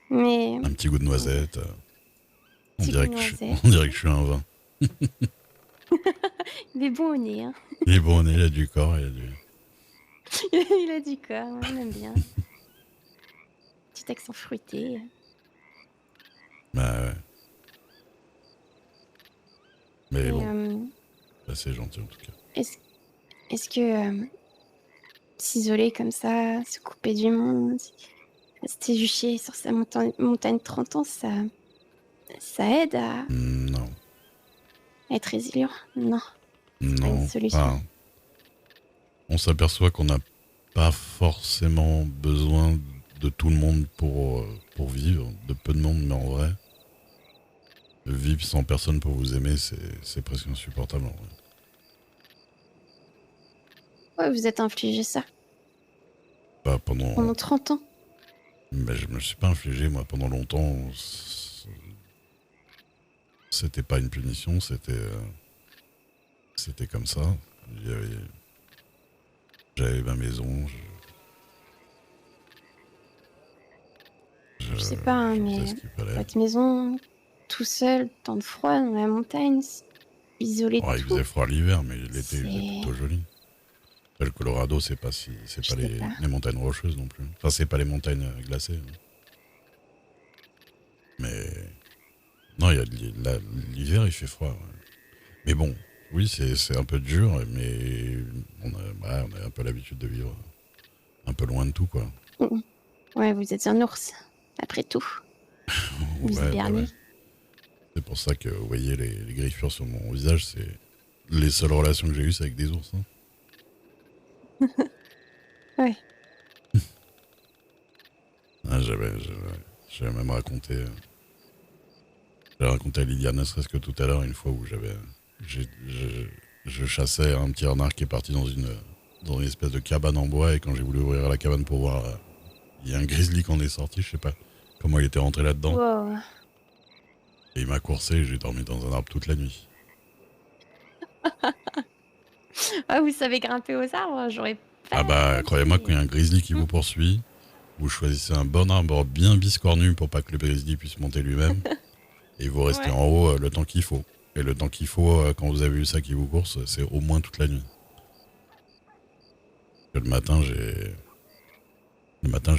Mais Un petit goût de ouais, noisette. On petit goût dirait de que noisette. on dirait que je suis un vin. Il est bon au nez, hein. Il est bon, il a du corps, il a du... Il a du corps, on aime bien. Petit accent fruité. Bah ouais. Mais Et bon, c'est gentil en tout cas. est-ce est-ce que s'isoler comme ça, se couper du monde, rester juché sur sa montagne de 30 ans, ça aide à Non, être résilient? Non, c'est pas une non. solution. Enfin, on s'aperçoit qu'on n'a pas forcément besoin de tout le monde pour vivre, de peu de monde, mais en vrai, vivre sans personne pour vous aimer, c'est presque insupportable en vrai. Ouais, vous êtes infligé ça Pas pendant. pendant 30 ans. Mais je me suis pas infligé, moi, pendant longtemps. C'était pas une punition, c'était comme ça. J'avais j'avais ma maison, Je sais pas, hein, je faisais mais ce qu'il fallait. votre maison, tout seul, dans le froid, dans la montagne, isolé de Oh, il faisait tout, froid l'hiver, mais l'été, il faisait c'est... plutôt joli. Le Colorado, c'est Je pas sais pas. les montagnes rocheuses non plus. Enfin, c'est pas les montagnes glacées, hein. Mais non, l'hiver, il fait froid, ouais. Mais bon, oui, c'est un peu dur, mais on a un peu l'habitude de vivre un peu loin de tout, quoi. Mm. Ouais, vous êtes un ours, après tout. Vous Ouais, bah ouais. hibernez. C'est pour ça que vous voyez les griffures sur mon visage, c'est les seules relations que j'ai eues, c'est avec des ours, hein. Ouais. Ah, j'avais même j'avais raconté à Liliane, ne serait-ce que tout à l'heure, une fois où j'ai- je, je chassais un petit renard qui est parti dans une espèce de cabane en bois, et quand j'ai voulu ouvrir la cabane pour voir, il y a un grizzly qui en est sorti, je sais pas comment il était rentré là-dedans, Wow. et il m'a coursé et j'ai dormi dans un arbre toute la nuit. Ah, vous savez grimper aux arbres, j'aurais Ah pas bah, croyez-moi, quand il y dit. a un grizzly qui Mm. vous poursuit, vous choisissez un bon arbre bien biscornu pour pas que le grizzly puisse monter lui-même, et vous restez Ouais. en haut le temps qu'il faut. Et le temps qu'il faut, quand vous avez eu ça qui vous course, c'est au moins toute la nuit. Le matin, j'ai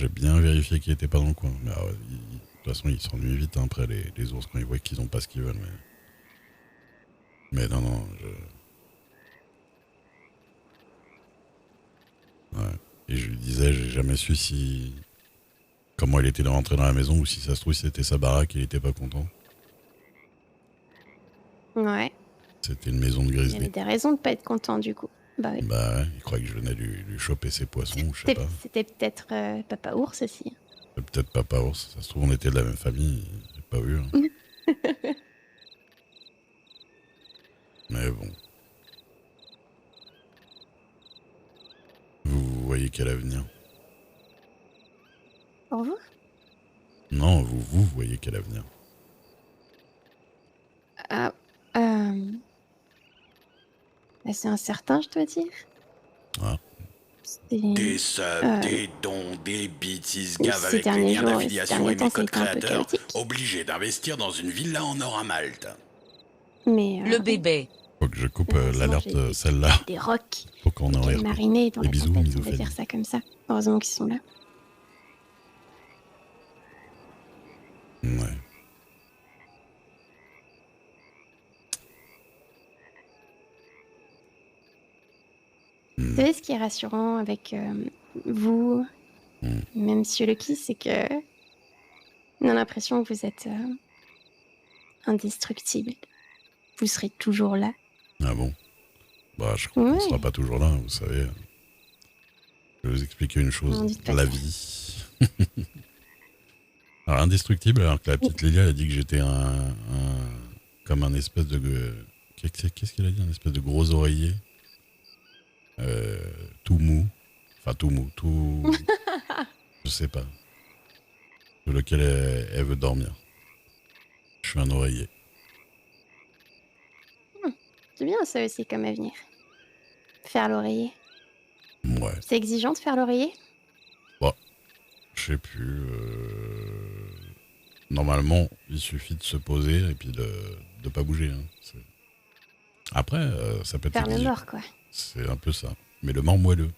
bien vérifié qu'il était pas dans le coin. Mais de toute façon, ils s'ennuient vite, hein, après les ours quand ils voient qu'ils ont pas ce qu'ils veulent. Mais non, non. Ouais. Et je lui disais, j'ai jamais su si comment il était rentré dans la maison, ou si ça se trouve c'était sa baraque et il était pas content. Ouais. C'était une maison de Il y avait grizzly. des raisons de pas être content, du coup. Bah oui. Bah ouais, il croyait que je venais lui choper ses poissons, ou je sais pas. C'était peut-être Papa Ours aussi. C'est peut-être papa ours. Ça se trouve on était de la même famille. J'ai pas vu, hein. Mais bon, vous voyez quel avenir. Pour vous? Non, vous voyez quel avenir. Ah, assez incertain, je dois dire. Ah, C'est, euh, Des dons, des bêtises gaves ces avec les derniers liens jours et ces d'affiliation derniers et temps, mes ça a codes été un peu créateurs, chaotique. obligé d'investir dans une villa en or à Malte. Mais Le bébé. faut que je coupe heureusement, l'alerte, celle-là. j'ai des rocs, Faut qu'on en lesquels rire. mariner dans Et la bisous, tempête, on va dire misophanie. ça comme ça. Heureusement qu'ils sont là. Ouais. Vous Hmm, savez ce qui est rassurant avec vous, hmm. même Monsieur Lucky, c'est que on a l'impression que vous êtes indestructible. Vous serez toujours là. Ah bon. Bah, je crois qu'on sera Ouais, pas toujours là, vous savez. Je vais vous expliquer une n'en chose. dites pas La ça. vie. Alors, indestructible, alors que la petite Lélia a dit que j'étais comme un espèce de... Qu'est-ce qu'elle a dit? Un espèce de gros oreiller. Tout mou. Enfin, tout mou. Tout... Je sais pas. Sur lequel elle veut dormir. Je suis un oreiller. C'est bien ça aussi comme avenir. Faire l'oreiller. Ouais. C'est exigeant de faire l'oreiller? Bon, je sais plus. Normalement, il suffit de se poser et puis de pas bouger. Hein. Après, ça peut être Faire le exigeant. mort, quoi. C'est un peu ça. Mais le mort moelleux.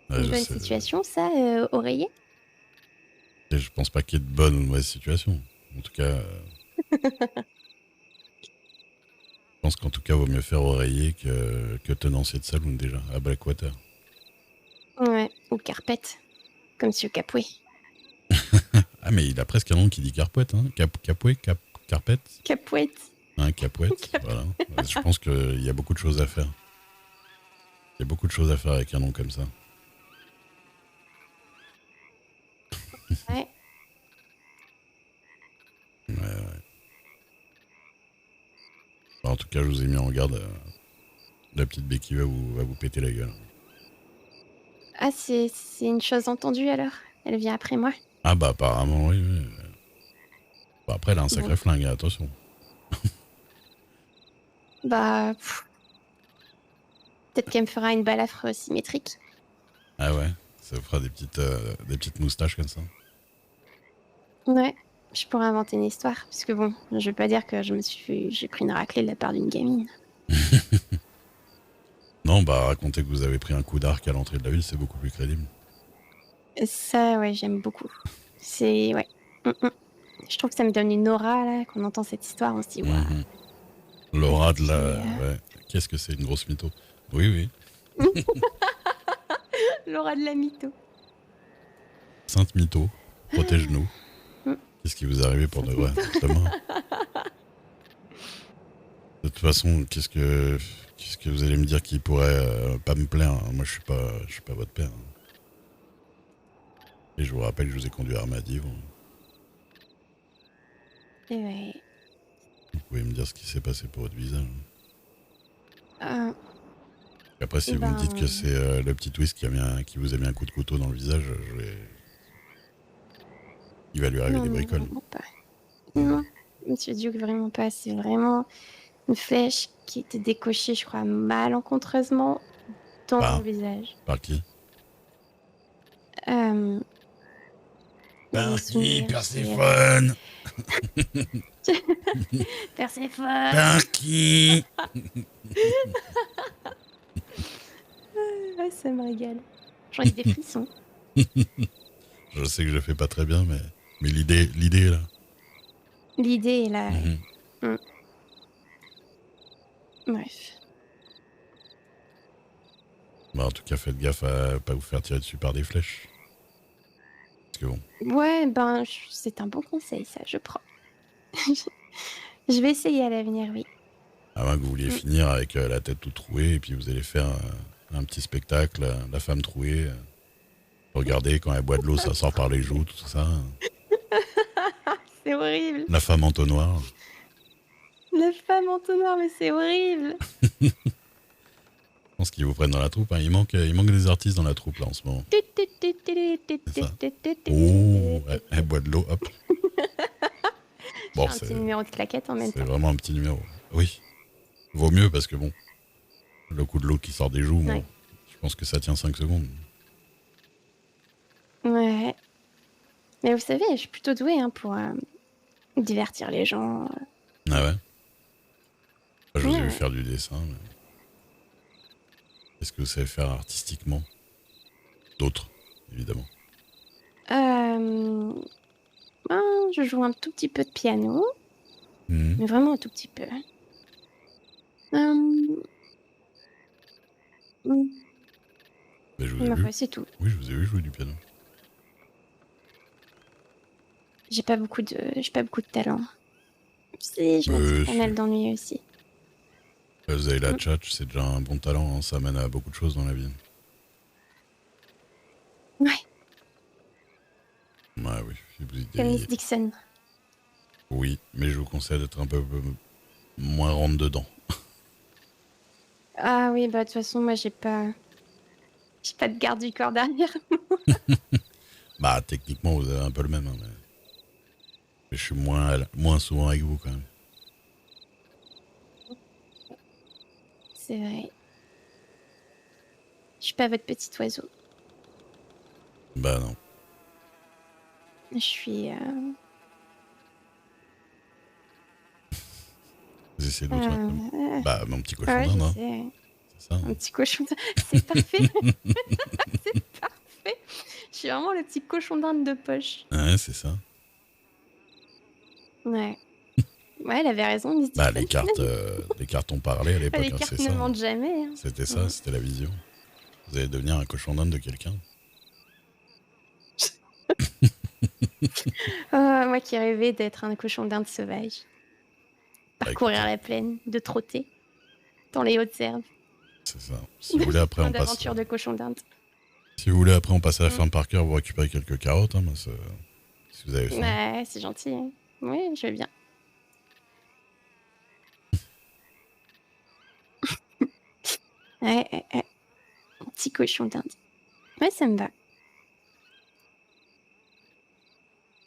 Ouais, Une je bonne sais. situation, ça, oreiller? Et je pense pas qu'il y ait de bonne ou de mauvaise situation. En tout cas, je pense qu'en tout cas, vaut mieux faire oreiller que tenancier de saloon déjà, à Blackwater. Ouais, ou carpette, comme Monsieur Capoué. Ah, mais il a presque un nom qui dit carpouette, hein. Capouet, carpette, Capouette. hein, capouette, voilà. Ouais, je pense qu'il y a beaucoup de choses à faire. Il y a beaucoup de choses à faire avec un nom comme ça. Ouais. Ouais, ouais. Bah, en tout cas, je vous ai mis en garde. La petite béquille va vous péter la gueule. Ah, c'est une chose entendue alors? Elle vient après moi? Ah bah apparemment, oui, oui. Bah, après, elle a un Bon, sacré flingue, hein, attention. bah, peut-être qu'elle me fera une balafre symétrique. Ah ouais, ça fera des petites moustaches comme ça. Ouais, je pourrais inventer une histoire. Parce que bon, je vais pas dire que j'ai pris une raclée de la part d'une gamine. Non, bah raconter que vous avez pris un coup d'arc à l'entrée de la ville, c'est beaucoup plus crédible. Ça, ouais, j'aime beaucoup. Ouais. Mm. Je trouve que ça me donne une aura, là, qu'on entend cette histoire, on se dit, waouh, Mhm. la L'aura petite de fille. la... Ouais. Qu'est-ce que c'est une grosse mytho? Oui, oui. L'aura de la mytho. Sainte mytho, protège-nous. Mm. Qu'est-ce qui vous est arrivé pour de Sainte vrai? mytho. Vraiment. De toute façon, qu'est-ce que vous allez me dire qui pourrait pas me plaire, hein. Moi, je suis pas votre père, hein. Et je vous rappelle que je vous ai conduit à Armadivre. Et ouais. Vous pouvez me dire ce qui s'est passé pour votre visage. Euh, Après, si et vous me dites que ben, c'est le petit twist qui vous a mis un coup de couteau dans le visage, il va lui arriver non, des non, bricoles. vraiment pas. Non, Monsieur Duke, vraiment pas. C'est vraiment une flèche qui était décochée, je crois, malencontreusement dans mon Par, visage. par qui? Euh, dans mes Par qui, souvenirs, je dirais. Perséphone? Perséphone! Par qui? Ah, ça me régale. J'en ai des frissons. Je sais que je le fais pas très bien, mais l'idée est là. L'idée est là, ouais. Mhm. Mm. Bref. Bah, en tout cas, faites gaffe à pas vous faire tirer dessus par des flèches. Parce que bon, Ouais, ben, c'est un bon conseil, ça, je prends. Je vais essayer à l'avenir, oui. à moins que vous vouliez Mm. finir avec la tête toute trouée, et puis vous allez faire un petit spectacle, la femme trouée. Regardez, quand elle boit de l'eau, ça sort par les joues, tout ça. C'est horrible. La femme entonnoir. La femme en tonnoir, mais c'est horrible. Je pense qu'ils vous prennent dans la troupe, hein. Il manque des artistes dans la troupe, là, en ce moment. C'est ça. Oh, elle boit de l'eau, hop. Bon, Un petit numéro de claquette en même c'est temps. vraiment un petit numéro. Oui, vaut mieux parce que bon, le coup de l'eau qui sort des joues, moi, Ouais. je pense que ça tient 5 secondes. Ouais. Mais vous savez, je suis plutôt douée hein, pour divertir les gens. Ah ouais? Je vous ai vu Ouais. faire du dessin, mais qu'est-ce que vous savez faire artistiquement? D'autres, évidemment. Euh, je joue un tout petit peu de piano, Mhm. mais vraiment un tout petit peu. Euh, Mais je vous ai vu. enfin, c'est tout. Oui, je vous ai vu jouer du piano. J'ai pas beaucoup de talent. Si, je m'attire pas Si. mal d'ennuis aussi. Vous avez la Mm. tchatch, c'est déjà un bon talent, hein. Ça mène à beaucoup de choses dans la vie. Ouais, Ouais, oui. comme Miss Dixon. Oui, mais je vous conseille d'être un peu moins rentre dedans. Ah oui, bah de toute façon, moi j'ai pas de garde du corps derrière. Bah, techniquement, vous avez un peu le même, hein, mais je suis moins souvent avec vous, quand même. C'est vrai. Je suis pas votre petit oiseau. Bah non. Je suis... Vous essayez de me faire comme... euh, Bah, mon petit cochon ouais, d'Inde, je hein. sais. C'est ça. Un petit cochon d'Inde. C'est parfait. C'est parfait. Je suis vraiment le petit cochon d'Inde de poche. Ouais, c'est ça. Ouais. Ouais, elle avait raison, Miss Bah, Dixon. les cartes ont parlé à l'époque, Les hein, cartes c'est ne ça. mentent jamais. Hein. C'était ça, c'était la vision. Vous allez devenir un cochon d'Inde de quelqu'un. Moi qui rêvais d'être un cochon d'Inde sauvage. Parcourir écoutez. la plaine, de trotter dans les hautes herbes. C'est ça. Si vous voulez, après, Plein on passe... d'aventures de cochon d'Inde. Si vous voulez, après, on passe à la ferme par cœur, vous récupérez quelques carottes, hein, moi, si vous avez faim. Ouais, c'est gentil. Hein. Oui, je veux bien. Ouais. Un petit cochon d'Inde. Ouais, ça me va.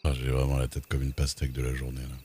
Ah, j'ai vraiment la tête comme une pastèque de la journée, là.